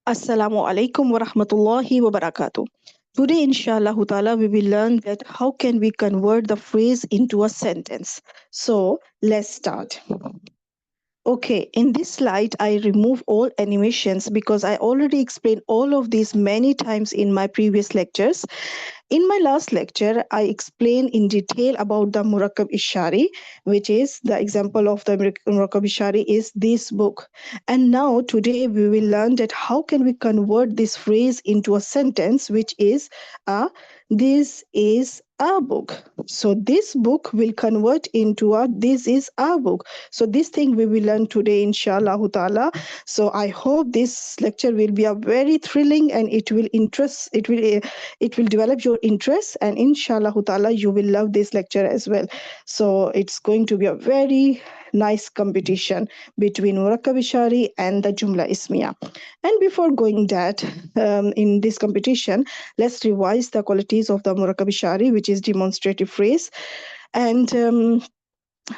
Assalamu alaikum wa rahmatullahi wa barakatuh. Today, inshallah ta'ala, we will learn that how can we convert the phrase into a sentence. So let's start. Okay, in this slide, I remove all animations because I already explained all of these many times in my previous lectures. In my last lecture, I explained in detail about the Murakkab Ishari, which is the example of the Murakkab Ishari is this book. And now today we will learn that how can we convert this phrase into a sentence, which is this is a book. So this book will convert into a this is a book. So this thing we will learn today, inshallah ta'ala. So I hope this lecture will be a very thrilling and it will develop your interest, and inshallah ta'ala you will love this lecture as well. So it's going to be a very nice competition between Murakkab Ishari and the Jumla Ismiya. And before going that, in this competition, let's revise the qualities of the Murakkab Ishari, which is demonstrative phrase. And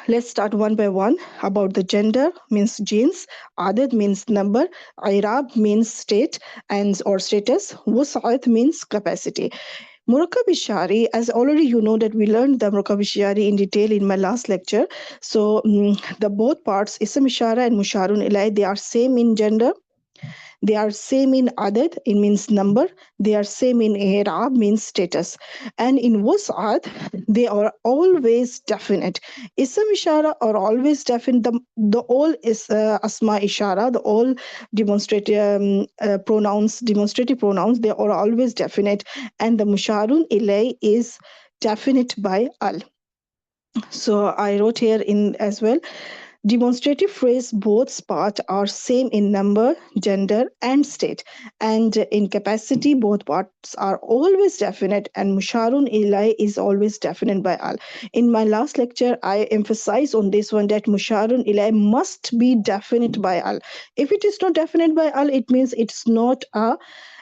let's start one by one. About the gender means genes, adad means number, irab means state and or status, wus'at means capacity. Murakkab Ishari, as already you know that we learned the Murakkab Ishari in detail in my last lecture. So the both parts, Ism Ishara and Musharun Ilai, they are same in gender. They are same in adad, it means number. They are same in i'rab, means status. And in wus'at, they are always definite. Ism ishara are always definite. The all is asma ishara, the all demonstrative pronouns, they are always definite. And the musharun ilay is definite by al. So I wrote here in as well. Demonstrative phrase, both parts are same in number, gender, and state. And in capacity, both parts are always definite, and musharun ilai is always definite by al. In my last lecture, I emphasized on this one that musharun ilai must be definite by al. If it is not definite by al, it means it's not a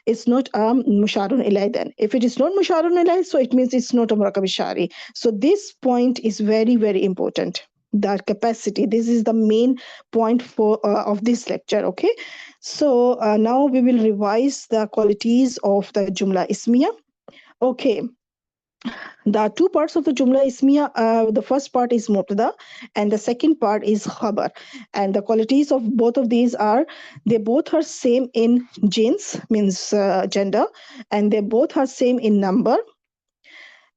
musharun ilai then. If it is not musharun ilai, so it means it's not a murakkab ishari. So this point is very, very important. The capacity. This is the main point for of this lecture. Okay, so now we will revise the qualities of the Jumla Ismiya. Okay, the two parts of the Jumla Ismiya, the first part is Mubtada and the second part is Khabar. And the qualities of both of these are, they both are same in jins, means gender, and they both are same in number.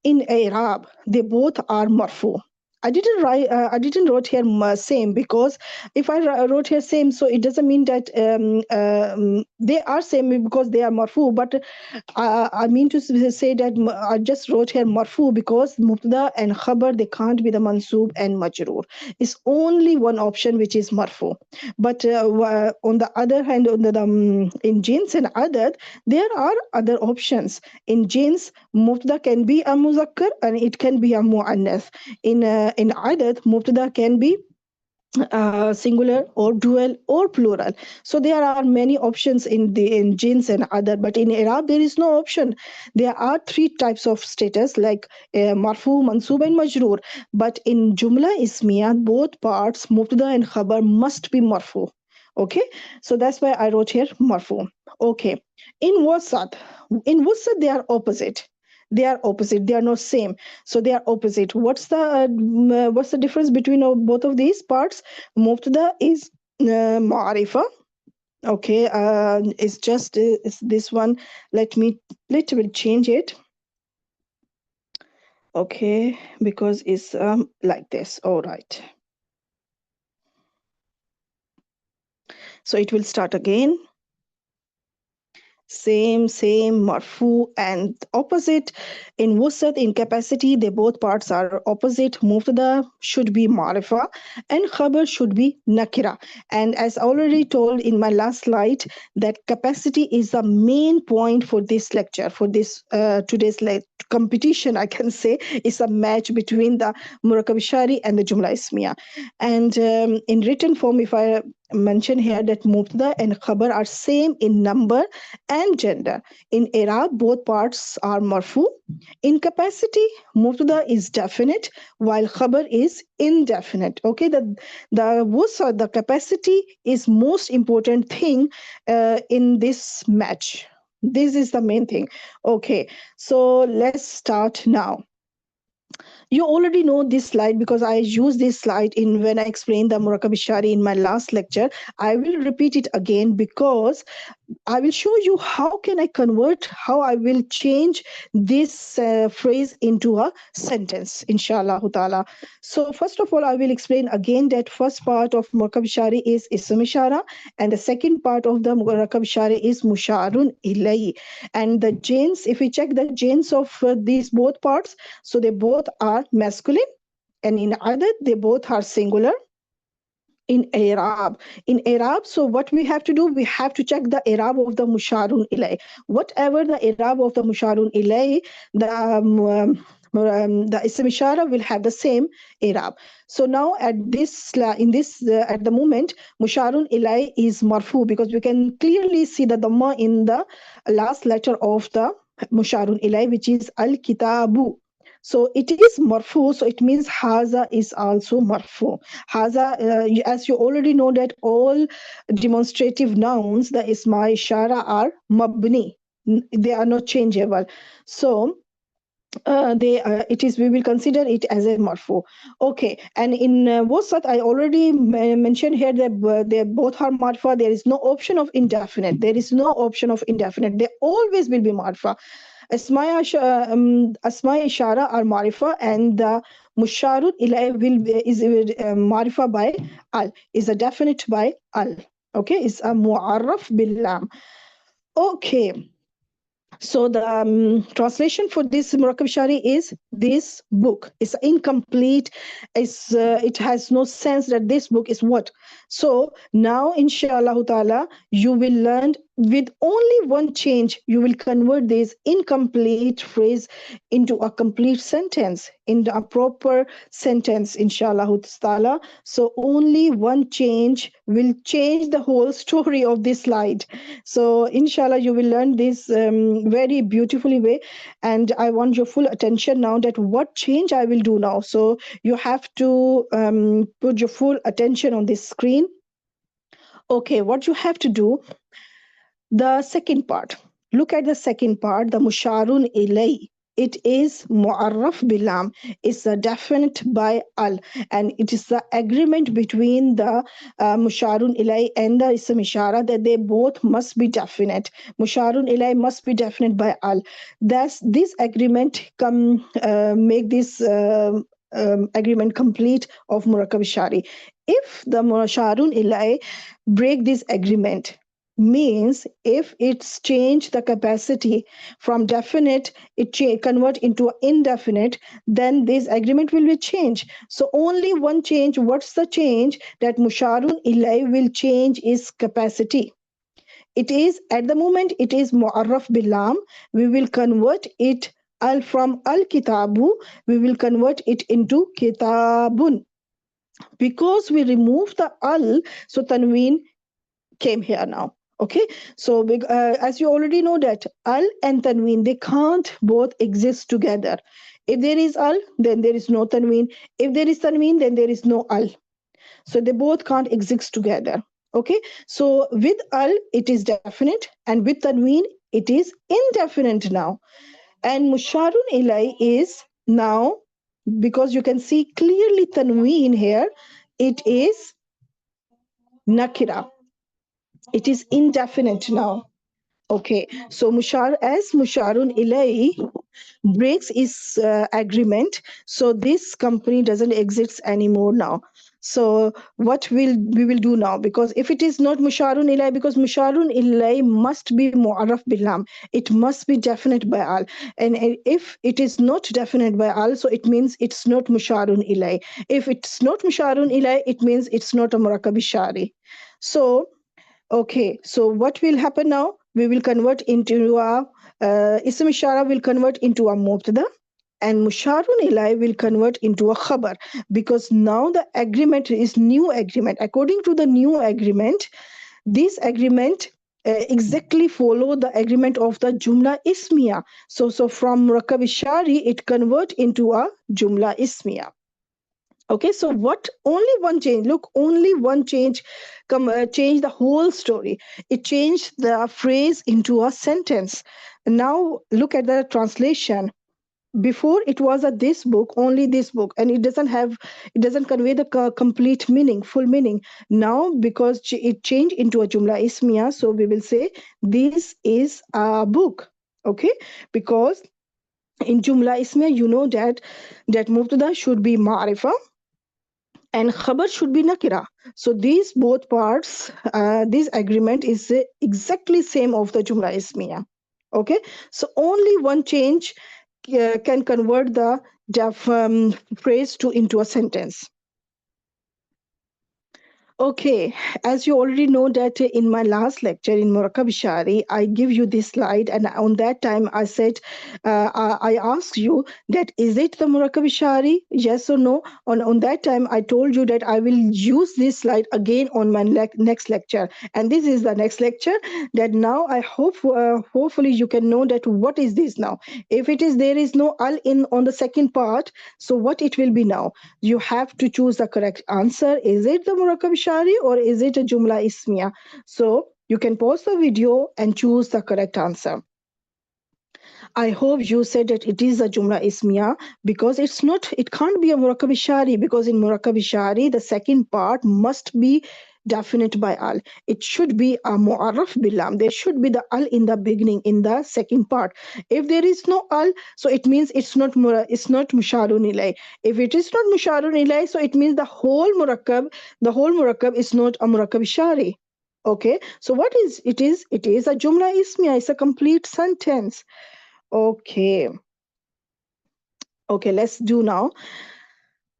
In Arab, they both are marfu. I didn't write. I didn't wrote here same, because if I wrote here same, so it doesn't mean that they are same because they are marfu. But I mean to say that I just wrote here marfu because mubtada and khabar, they can't be the mansub and majroor. It's only one option, which is marfu. But on the other hand, in jins and adad, there are other options. In jins, mubtada can be a muzakkar and it can be a muannath. In adad, mubtada can be singular or dual or plural. So there are many options in jins and other, but in Arab there is no option. There are three types of status, like marfu, mansub, and majroor. But in Jumla Ismiya, both parts, mubtada and khabar, must be marfu. Okay, so that's why I wrote here marfu. Okay, in wasat they are opposite. They are opposite. They are not same. So they are opposite. What's the difference between both of these parts? Mubtada is ma'arifa. Okay, it's just it's this one. Let me change it. Okay, because it's like this. All right. So it will start again. Same, marfu, and opposite. In wusat, in capacity, they both parts are opposite. Mubtada should be marifa and khabar should be nakira. And as already told in my last slide, that capacity is the main point for this lecture, for this today's competition, I can say. It's a match between the Murakkab Ishari and the Jumla Ismiya. And in written form, if I mention here that mubtada and khabar are same in number and gender. In i'rab, both parts are marfu. In capacity, mubtada is definite while khabar is indefinite. Okay, the wusa, the capacity is most important thing in this match. This is the main thing. Okay, so let's start now. You already know this slide because I used this slide in when I explained the Murakkab Ishari in my last lecture. I will repeat it again because I will show you how can I convert, how I will change this phrase into a sentence, inshallah ta'ala. So first of all, I will explain again that first part of Murakkab Ishari is Ism Ishara and the second part of the Murakkab Ishari is Musharun Ilay. And the genes, if we check the genes of these both parts, so they both are masculine and in other, they both are singular. In Arab, so what we have to do, we have to check the Arab of the Musharun Ilay. Whatever the Arab of the Musharun Ilay, the Ism Ishara will have the same Arab. So now at this at the moment, Musharun Ilay is marfu because we can clearly see the dhamma in the last letter of the Musharun Ilay, which is Al Kitabu. So it is marfu, so it means haza is also marfu. Haza, as you already know that all demonstrative nouns, the isma ishara are mabni. They are not changeable. So it is, we will consider it as a marfu. Okay, and in wasat, I already mentioned here that they both are marfa. There is no option of indefinite. There is no option of indefinite. They always will be marfa. Asma Ishara are Marifa and the Musharud Ilay is Marifa by Al, is a definite by Al. Okay, is a Mu'arraf Billam. Okay. So the translation for this Murakkab Ishari is this book is incomplete. It has no sense that this book is what. So now, inshallah ta'ala, you will learn with only one change. You will convert this incomplete phrase into a complete sentence, into a proper sentence, inshallah ta'ala. So only one change will change the whole story of this slide. So inshallah, you will learn this very beautifully way. And I want your full attention now that what change I will do now. So you have to put your full attention on this screen. Okay, what you have to do, the second part. Look at the second part, the Musharun Ilay. It is Mu'arraf Bilam. It's a definite by Al. And it is the agreement between the Musharun Ilay and the Ism Ishara that they both must be definite. Musharun Ilay must be definite by Al. Thus, this agreement make this agreement complete of Murakkab Ishari. If the Musharun Ilay break this agreement, means if it's changed the capacity from definite, it convert into indefinite, then this agreement will be changed. So only one change. What's the change? That Musharun Ilay will change its capacity. It is at the moment it is Mu'arraf Bilam. We will convert it al from al kitabu. We will convert it into kitabun. Because we remove the al, so tanween came here now. Okay, so as you already know that al and tanween, they can't both exist together. If there is al, then there is no tanween. If there is tanween, then there is no al. So they both can't exist together. Okay, so with al, it is definite, and with tanween, it is indefinite now. And musharun ilay is now, because you can see clearly tanween here, it is nakira. It is indefinite now. Okay, so Musharun Ilay breaks its agreement, so this company doesn't exist anymore now. So what we will do now? Because if it is not Musharun Ilay, because Musharun Ilay must be Mu'arraf Bilam, it must be definite by Al. And if it is not definite by Al, so it means it's not Musharun Ilay. If it's not Musharun Ilay, it means it's not a Murakkab Ishari. So okay, so what will happen now? We will convert into a Ism Ishara will convert into a Mubtada. and musharun ilay will convert into a khabar, because now the agreement is new agreement. According to the new agreement, this agreement exactly follow the agreement of the jumla ismiya. So from murakkab ishari it convert into a jumla ismiya. Okay, so what, only one change, look, only one change change the whole story. It changed the phrase into a sentence. Now look at the translation. Before it was a this book, only this book, and it doesn't have, it doesn't convey the complete meaning, full meaning. Now because it changed into a jumla ismiya, so we will say this is a book. Okay, because in jumla ismiya you know that mubtada should be ma'rifa and khabar should be nakira. So these both parts, this agreement is exactly same of the jumla ismiya. Okay, so only one change can convert the phrase to into a sentence. Okay, as you already know that in my last lecture in Murakkab Ishari, I give you this slide, and on that time I said, I asked you that is it the Murakkab Ishari, yes or no? On that time I told you that I will use this slide again on my next lecture, and this is the next lecture. That now I hope, hopefully you can know that what is this now. If it is there is no al in on the second part, so what it will be now? You have to choose the correct answer. Is it the Murakkab Ishari or is it a Jumla Ismiya? So you can pause the video and choose the correct answer. I hope you said that it is a Jumla Ismiya, because it's not, it can't be a Murakkab Ishari, because in Murakkab Ishari, the second part must be definite by al. It should be a mu'arraf bilam. There should be the al in the beginning, in the second part. If there is no al, so it means it's not musharun ilay. If it is not musharun ilay, so it means the whole murakkab is not a Murakkab Ishari. Okay, so what is it is? It is a Jumla Ismiya. It's a complete sentence. Okay. Okay, let's do now.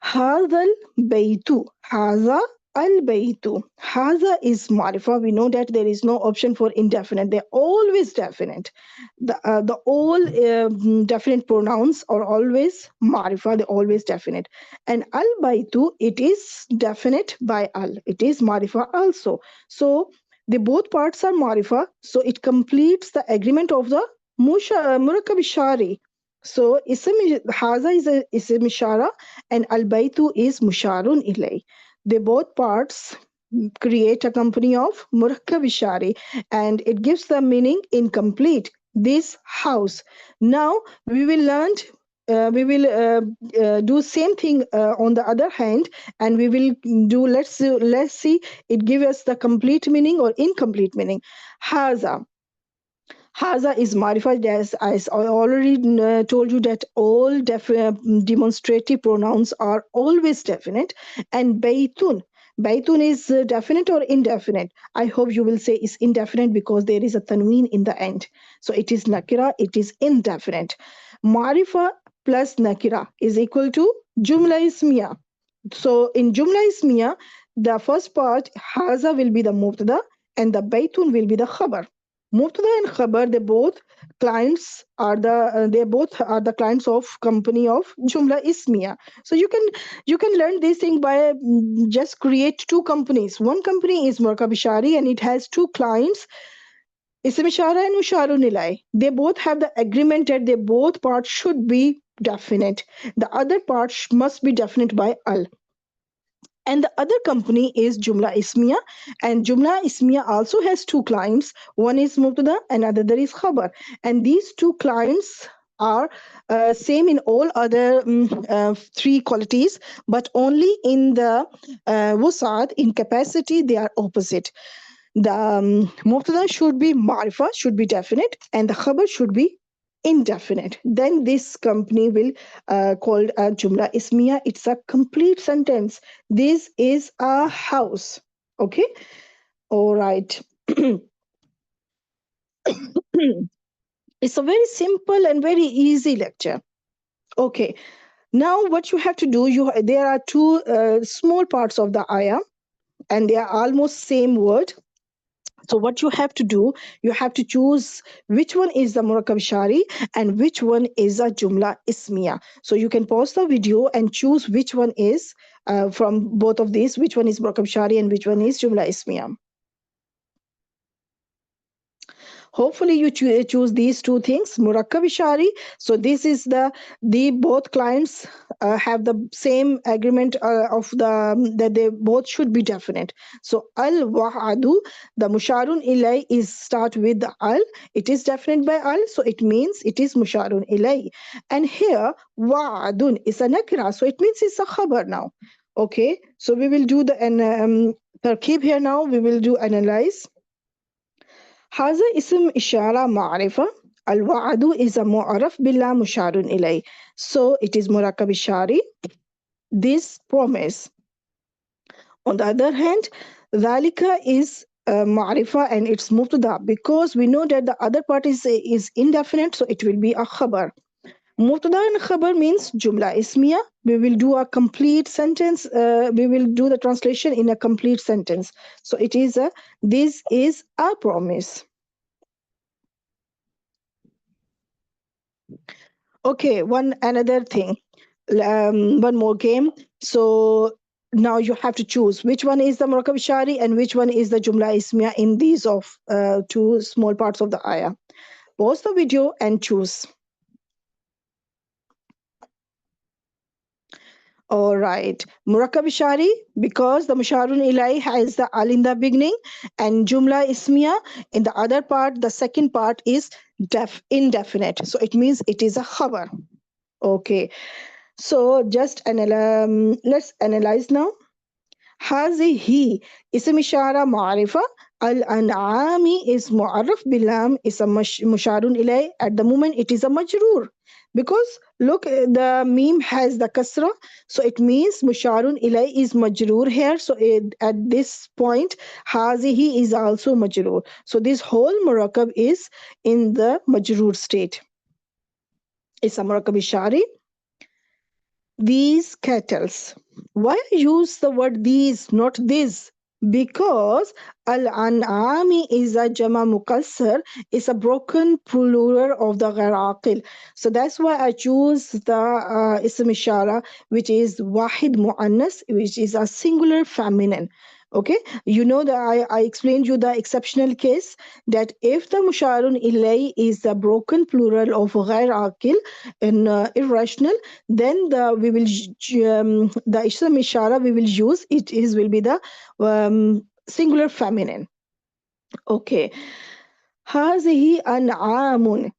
هذا البيت. هذا البيت. هذا is marifa. We know that there is no option for indefinite. They're always definite. The all definite pronouns are always marifa. They're always definite. And al baitu, it is definite by al. It is marifa also. So the both parts are marifa. So it completes the agreement of the murakkab ishari. So haza is a isim ishara and al baitu is musharun ilay. They both parts create a company of murakkab ishari, and it gives the meaning incomplete. This house. Now we will learn. We will do same thing on the other hand, and we will do. Let's see. It gives us the complete meaning or incomplete meaning. Haza. Haza is modified, as I already told you that all demonstrative pronouns are always definite, and baytun. Baytun is definite or indefinite. I hope you will say is indefinite because there is a tanween in the end. So it is nakira, it is indefinite. Marifa plus nakira is equal to jumla ismiya. So in jumla ismiya, the first part, haza will be the mubtada and the baytun will be the khabar. Mubtada and Khabar, they both are the clients of company of Jumla Ismiya. So you can learn this thing by just create two companies. One company is Murakkab Ishari and it has two clients, Ism Ishara and Musharun Ilay. They both have the agreement that they both parts should be definite. The other part must be definite by al. And the other company is Jumla Ismiya, and Jumla Ismiya also has two clients. One is Mubtada and another is Khabar, and these two clients are same in all other three qualities, but only in the wusad, in capacity, they are opposite. The Mubtada should be Marifa, should be definite, and the Khabar should be indefinite. Then this company will called a Jumla Ismiya. It's a complete sentence. This is a house. Okay. All right. It's a very simple and very easy lecture. Okay. Now what you have to do, there are two small parts of the ayah, and they are almost same word. So what you have to do, you have to choose which one is the Murakkab Shari and which one is a Jumla Ismiya. So you can pause the video and choose which one is from both of these, which one is Murakkab Shari and which one is Jumla Ismiya. Hopefully you choose these two things, Murakkab Shari. So this is the both clients have the same agreement of that they both should be definite. So al wa'adu, the musharun ilay is start with the al, it is definite by al, so it means it is musharun ilay. And here wa'adun is a nakira, so it means it's a khabar now. Okay, so we will do the tarkib here now. We will do analyze. هذا اسم إشارة معرفة. الوعد is a معرف بالله مشار إليه. So it is مركب الشاري. This promise. On the other hand, ذلك is معرفة and it's مبتدا, because we know that the other part is indefinite, so it will be a khabar. Mubtada and khabar means jumla ismiya. We will do a complete sentence. We will do the translation in a complete sentence. So it is this is a promise. Okay, another thing. One more game. So now you have to choose which one is the Murakkab Shari and which one is the Jumla Ismiya in these of two small parts of the ayah. Pause the video and choose. All right. Murakkab Shari, because the Musharun Ilai has the al in the beginning, and Jumla Ismiya in the other part, the second part is indefinite. So it means it is a khabar. Okay. So just let's analyze now. هذه اسم إشارة معرفة. الأنعام is معرف باللام, is a مشار إليه. At the moment it is a majroor, because look, the meme has the kasra, so it means musharun ilay is majroor here. So at this point hazihi is also majroor, so this whole murakkab is in the majroor state. It's a murakkab shari. These kettles, why use the word these, not this? Because al-an'ami is a jama mukassar, is a broken plural of the ghair. So that's why I choose the ism ishara, which is wahid muannas, which is a singular feminine. Okay, you know that I explained you the exceptional case, that if the musharun ilay is the broken plural of ghair aqil and irrational, then the ism ishara we will use, it is will be the singular feminine. Okay. هذه أنعام.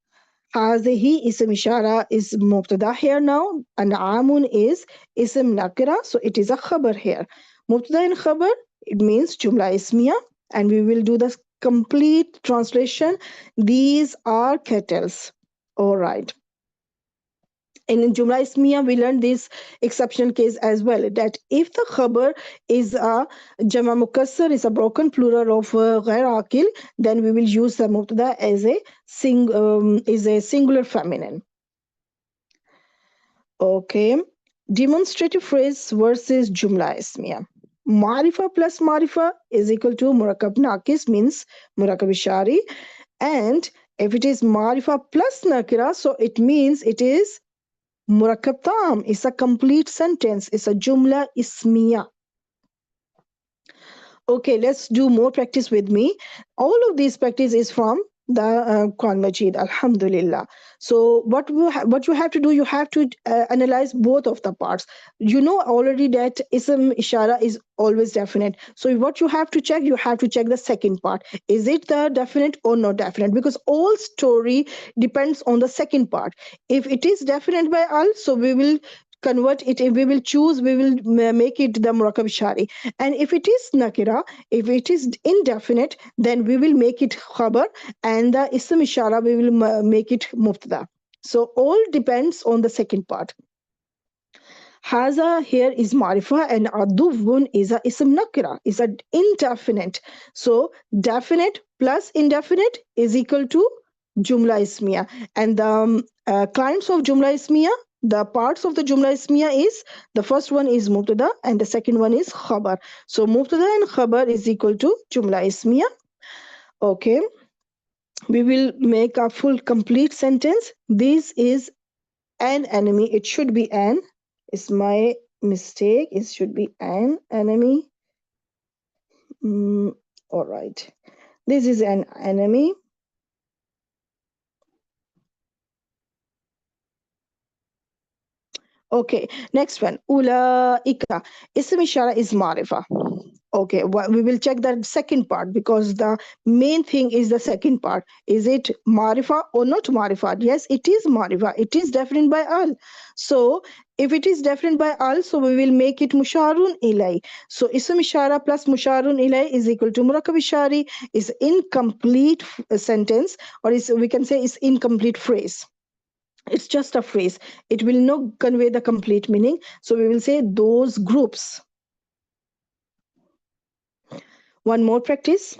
هذه اسم إشارة is مبتدا here now. أنعام is اسم nakira, so it is a khabar here. مبتدا and khabar, it means jumla ismiya, and we will do the complete translation. These are kettles. All right. In Jumla Ismiya, we learned this exceptional case as well, that if the khabar is a Jama Mukassar, is a broken plural of Ghair Aqil, then we will use the Mubtada as a singular feminine. Okay. Demonstrative phrase versus Jumla Ismiya. Marifa plus Marifa is equal to Murakkab Naqis, means Murakkab Shari. And if it is Marifa plus Nakira, so it means it is Murakkab tam, is a complete sentence, it's a jumla ismiya. Okay, let's do more practice with me. All of these practice is from the Quran Majid, Alhamdulillah. So what you have to do, you have to analyze both of the parts. You know already that ism ishara is always definite. So what you have to check the second part. Is it the definite or not definite? Because all story depends on the second part. If it is definite by al, so we will convert it, we will choose, we will make it the murakkab shari. And if it is nakira, if it is indefinite, then we will make it khabar, and the ism ishara we will make it mubtada. So all depends on the second part. Haza here is marifa, and aduvun is a ism nakira, is an indefinite. So definite plus indefinite is equal to jumla ismiya. And the clients of jumla ismiya, the parts of the jumla ismiya is, the first one is mubtada and the second one is khabar. So mubtada and khabar is equal to jumla ismiya. Okay, we will make a full complete sentence. This is an enemy. It should be an. It's my mistake. It should be an enemy. All right. This is an enemy. Okay, next one. Ulaika. Ism ishara is marifa. Okay, we will check that second part because the main thing is the second part. Is it marifa or not marifa? Yes, it is marifa. It is defined by al. So if it is defined by al, so we will make it musharun ilay. So ism ishara plus musharun ilay is equal to murakkab ishari is incomplete sentence, or is we can say is incomplete phrase. It's just a phrase. It will not convey the complete meaning. So we will say those groups. One more practice.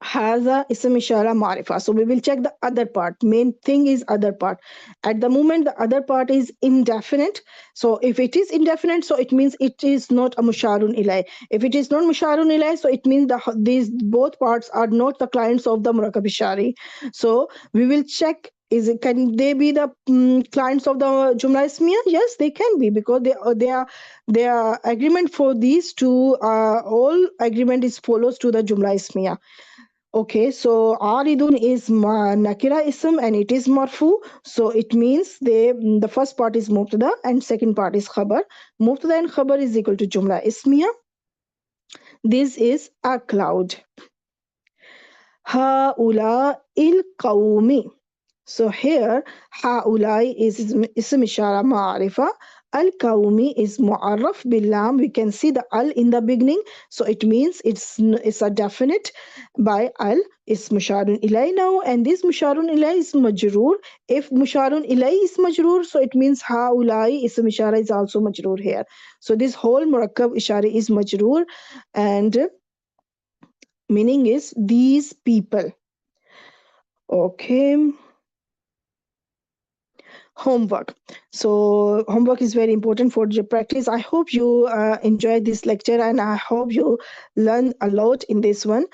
Haza ism ishara marifa. So we will check the other part. Main thing is other part. At the moment, the other part is indefinite. So if it is indefinite, so it means it is not a musharun ilay. If it is not musharun ilay, so it means these both parts are not the clients of the murakkab ishari. So we will check. Can they be the clients of the Jumla Ismiya? Yes, they can be, because they are agreement for these two. All agreement is follows to the Jumla Ismiya. Okay, so aridun is nakira ism and it is marfu. So it means the first part is mubtada and second part is khabar. Mubtada and khabar is equal to Jumla Ismiya. This is a cloud. Haula il qawmi. So here, haulai is ism ishara ma'arifa. Al-Kawmi is mu'arraf bil-lam. We can see the al in the beginning. So it means it's a definite by al. It's musharun ilay now. And this musharun ilay is majroor. If musharun ilay is majroor, so it means haulai ism ishara is also majroor here. So this whole murakkab ishari is majroor. And meaning is these people. Okay. Homework. So homework is very important for your practice. I hope you enjoy this lecture, and I hope you learn a lot in this one,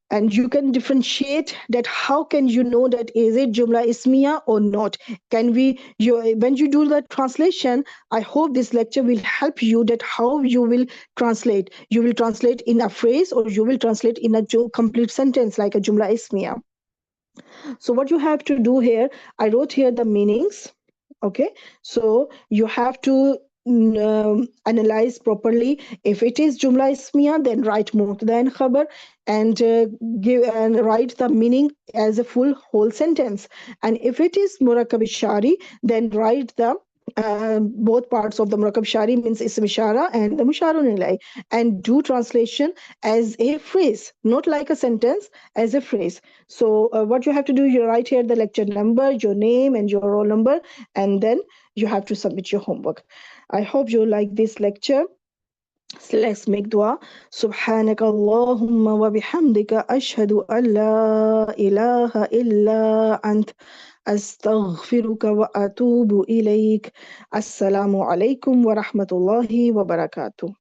and you can differentiate that. How can you know that is it Jumla Ismiya or not? Can we, when you do the translation, I hope this lecture will help you that how you will translate. You will translate in a phrase, or you will translate in a complete sentence like a Jumla Ismiya. So what you have to do here, I wrote here the meanings. Okay, so you have to analyze properly. If it is Jumla Ismiya, then write Mubtada and Khabar, and give and write the meaning as a full whole sentence. And if it is Murakkab Ishari, then write the both parts of the Murakkab Ishari, means Ism Ishara and the Musharun Ilay, and do translation as a phrase, not like a sentence, as a phrase. So what you have to do, you write here the lecture number, your name and your roll number, and then you have to submit your homework. I hope you like this lecture. So let's make dua. Subhanaka Allahumma wa bihamdika ashhadu an la ilaha illa ant astaghfiruka wa atubu ilayk. Assalamu alaikum wa rahmatullahi wa barakatuh.